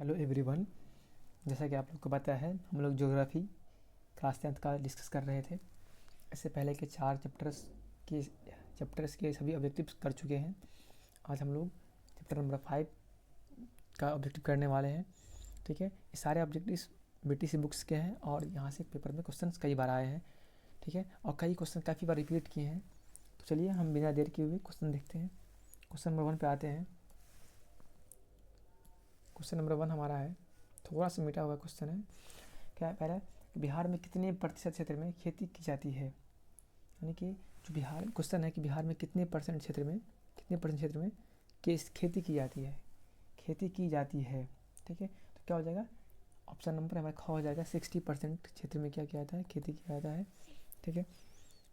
Hello everyone. जैसा कि आप लोग को पता है, हम लोग ज्योग्राफी क्लास 10th का डिस्कस कर रहे थे। इससे पहले के 4 चैप्टर्स के सभी ऑब्जेक्टिव्स कर चुके हैं। आज हम लोग चैप्टर नंबर 5 का ऑब्जेक्टिव करने वाले हैं। ठीक है, ये सारे ऑब्जेक्टिव्स बीटीसी बुक्स के हैं और यहाँ से पेपर में क्वेश्चंस कई बार आए हैं। ठीक है, और कई क्वेश्चन काफ़ी बार रिपीट किए हैं। तो चलिए हम बिना देर किए हुए क्वेश्चन देखते हैं। क्वेश्चन नंबर 1 पे आते हैं। क्वेश्चन नंबर 1 हमारा है, थोड़ा सा मिटा हुआ क्वेश्चन है। क्या है पहला, बिहार में कितने प्रतिशत क्षेत्र में खेती की जाती है। यानी कि जो बिहार क्वेश्चन है कि बिहार में कितने परसेंट क्षेत्र में खेती की जाती है, ठीक है, तो क्या हो जाएगा, ऑप्शन नंबर हमारा ख हो जाएगा। 60% क्षेत्र में क्या किया जाता है, खेती किया जाता है। ठीक है,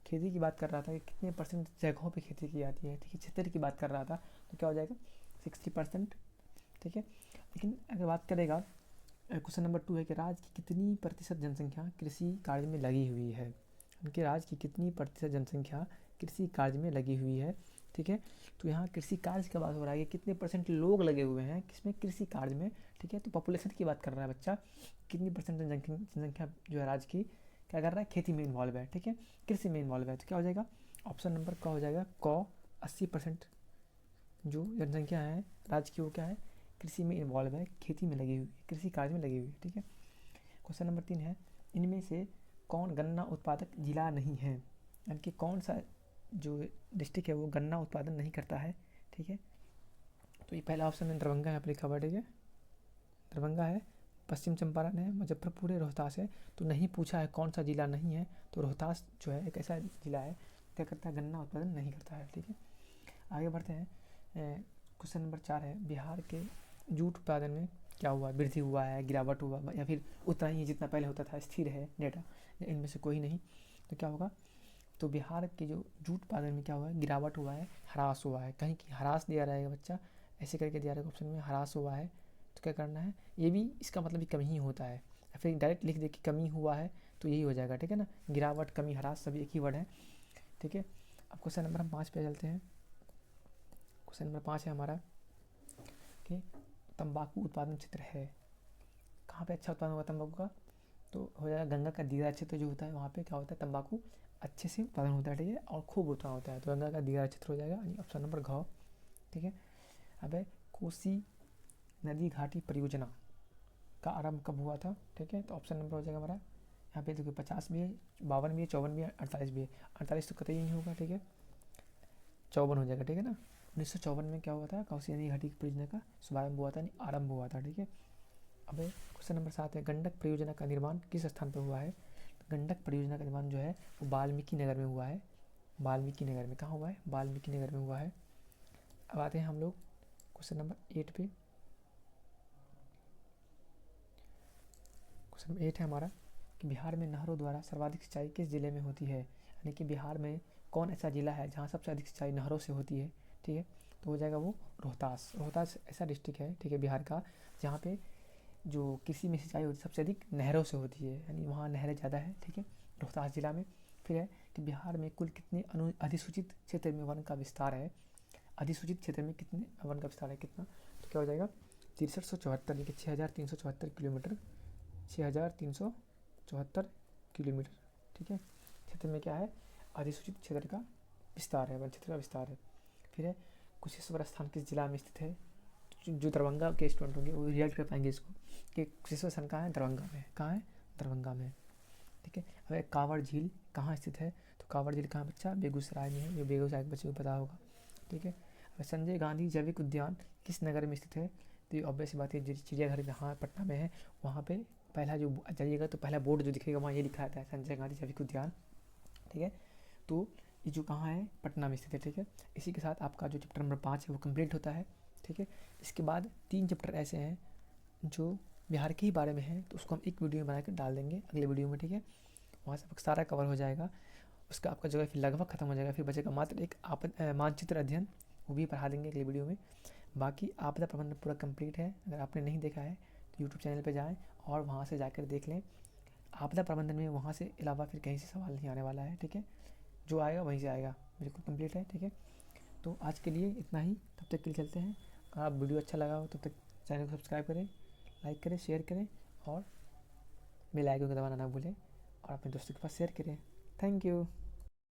खेती की बात कर रहा था कि कितने परसेंट जगहों पे खेती की जाती है। ठीक है, क्षेत्र की बात कर रहा था तो क्या हो जाएगा 60%। ठीक है, लेकिन अगर बात करेगा, क्वेश्चन नंबर 2 है कि राज्य की कितनी प्रतिशत जनसंख्या कृषि कार्य में लगी हुई है। उनके राज्य की कितनी प्रतिशत जनसंख्या कृषि कार्य में लगी हुई है। ठीक है, तो यहाँ कृषि कार्य की बात हो रहा है कि कितने परसेंट लोग लगे हुए हैं किसमें, कृषि कार्य में। ठीक है, तो पॉपुलेशन की बात कर रहा है बच्चा, कितनी परसेंट जनसंख्या जो है राज्य की क्या कर रहा है, खेती में इन्वॉल्व है। ठीक है, कृषि में इन्वॉल्व है। तो क्या हो जाएगा, ऑप्शन नंबर क हो जाएगा। क 80% जो जनसंख्या है राज्य की वो क्या है, कृषि में इन्वॉल्व है, खेती में लगी हुई है, कृषि कार्य में लगी हुई है। ठीक है, क्वेश्चन नंबर 3 है, इनमें से कौन गन्ना उत्पादक जिला नहीं है। यानी कि कौन सा जो डिस्ट्रिक्ट है वो गन्ना उत्पादन नहीं करता है। ठीक है, तो ये पहला ऑप्शन है दरभंगा, यहाँ पर लिखा हुआ। ठीक है, दरभंगा है, पश्चिम चंपारण है, मुजफ्फरपुर है, रोहतास है। तो नहीं पूछा है कौन सा जिला नहीं है, तो रोहतास जो है एक ऐसा जिला है क्या करता है, गन्ना उत्पादन नहीं करता है। ठीक है, आगे बढ़ते हैं। क्वेश्चन नंबर 4 है, बिहार के जूट उत्पादन में क्या हुआ, वृद्धि हुआ है, गिरावट हुआ या फिर उतना ही जितना पहले होता था, स्थिर है डेटा, इनमें से कोई नहीं। तो क्या होगा, तो बिहार के जो जूट उत्पादन में क्या हुआ है, गिरावट हुआ है, ह्रास हुआ है। कहीं की ह्रास दिया रहेगा बच्चा, ऐसे करके दिया रहेगा ऑप्शन में, ह्रास हुआ है। तो क्या करना है, ये भी इसका मतलब भी कमी ही होता है, या फिर डायरेक्ट लिख दे कि कमी हुआ है तो यही हो जाएगा। ठीक है ना, गिरावट, कमी, ह्रास सभी एक ही वर्ड है। ठीक है, अब क्वेश्चन नंबर हम 5 पे चलते हैं। क्वेश्चन नंबर 5 है हमारा कि तंबाकू उत्पादन क्षेत्र है, कहाँ पे अच्छा उत्पादन होगा तंबाकू का, तो हो जाएगा गंगा का दीरा क्षेत्र जो होता है वहाँ पे क्या होता है, तंबाकू अच्छे से उत्पादन होता है। ठीक है, और खूब उत्पादन होता है, तो गंगा का दीरा क्षेत्र हो जाएगा, यानी ऑप्शन नंबर घ। ठीक है, अब है कोसी नदी घाटी परियोजना का आरंभ कब हुआ था। ठीक है, तो ऑप्शन नंबर हो जाएगा हमारा, यहाँ पे देखिए 50 भी है, 52 भी है, 54 भी है, 48 भी है। 48 तो कतई नहीं होगा। ठीक है, 54 हो जाएगा। ठीक है ना, 1954 में क्या हुआ था, कोसी नदी घाटी परियोजना का शुभारंभ हुआ था, यानी आरंभ हुआ था। ठीक है, अब क्वेश्चन नंबर 7 है, गंडक परियोजना का निर्माण किस स्थान पर हुआ है। तो गंडक परियोजना का निर्माण जो है वो वाल्मीकि नगर में हुआ है। वाल्मीकि नगर में कहाँ हुआ है, वाल्मीकि नगर में हुआ है। अब आते हैं हम लोग क्वेश्चन नंबर 8 पे। क्वेश्चन नंबर 8 है हमारा कि बिहार में नहरों द्वारा सर्वाधिक सिंचाई किस जिले में होती है। यानी कि बिहार में कौन ऐसा जिला है जहाँ सबसे अधिक सिंचाई नहरों से होती है। ठीक है, तो हो जाएगा वो रोहतास। रोहतास ऐसा डिस्ट्रिक्ट है, ठीक है, बिहार का, जहाँ पे जो कृषि में सिंचाई होती है सबसे अधिक नहरों से होती है, यानी वहाँ नहरें ज़्यादा है। ठीक है, रोहतास जिला में। फिर है कि बिहार में कुल कितने अधिसूचित क्षेत्र में वन का विस्तार है। अधिसूचित क्षेत्र में कितने वन का विस्तार है, कितना, तो क्या हो जाएगा 6374, यानी कि 6374 किलोमीटर, 6374 किलोमीटर। ठीक है, क्षेत्र में क्या है, अधिसूचित क्षेत्र का विस्तार है, वन क्षेत्र का विस्तार है। फिर है कुशेश्वर स्थान किस जिला में स्थित है। जो दरभंगा के स्टूडेंट होंगे वो रिएक्ट कर पाएंगे इसको कि कुशेश्वर स्थान कहाँ है, दरभंगा में। कहाँ है, दरभंगा में। ठीक है, अब कांवड़ झील कहाँ स्थित है, तो कांवड़ झील कहाँ बच्चा, बेगूसराय में है, जो बेगूसराय के बच्चे को पता होगा। ठीक है, अब संजय गांधी जैविक उद्यान किस नगर में स्थित है, तो ये ऑब्वियस बात है, चिड़ियाघर जहाँ पटना में है वहाँ पे पहला जो जाइएगा तो पहला बोर्ड जो दिखेगा वहाँ ये लिखा रहता है संजय गांधी जैविक उद्यान। ठीक है, तो ये जो कहाँ है, पटना में स्थित है। ठीक है, इसी के साथ आपका जो चैप्टर नंबर 5 है वो कंप्लीट होता है। ठीक है, इसके बाद 3 चैप्टर ऐसे हैं जो बिहार के ही बारे में है, तो उसको हम एक वीडियो में बना कर डाल देंगे अगले वीडियो में। ठीक है, वहाँ से सारा कवर हो जाएगा, उसका आपका ज्योग्राफी लगभग खत्म हो जाएगा, फिर बचेगा मात्र एक मानचित्र अध्ययन, वो भी पढ़ा देंगे अगले वीडियो में। बाकी आपदा प्रबंधन पूरा कंप्लीट है, अगर आपने नहीं देखा है तो यूट्यूब चैनल पर जाएँ और वहाँ से जाकर देख लें। आपदा प्रबंधन में वहाँ से अलावा फिर कहीं से सवाल नहीं आने वाला है। ठीक है, जो आएगा वहीं से आएगा, बिल्कुल कंप्लीट है। ठीक है, तो आज के लिए इतना ही, तब तक के लिए चलते हैं। अगर आप वीडियो अच्छा लगा हो तब तक चैनल को सब्सक्राइब करें, लाइक करें, शेयर करें और बेल आइकन को दबाना ना भूलें और अपने दोस्तों के पास शेयर करें। Thank you.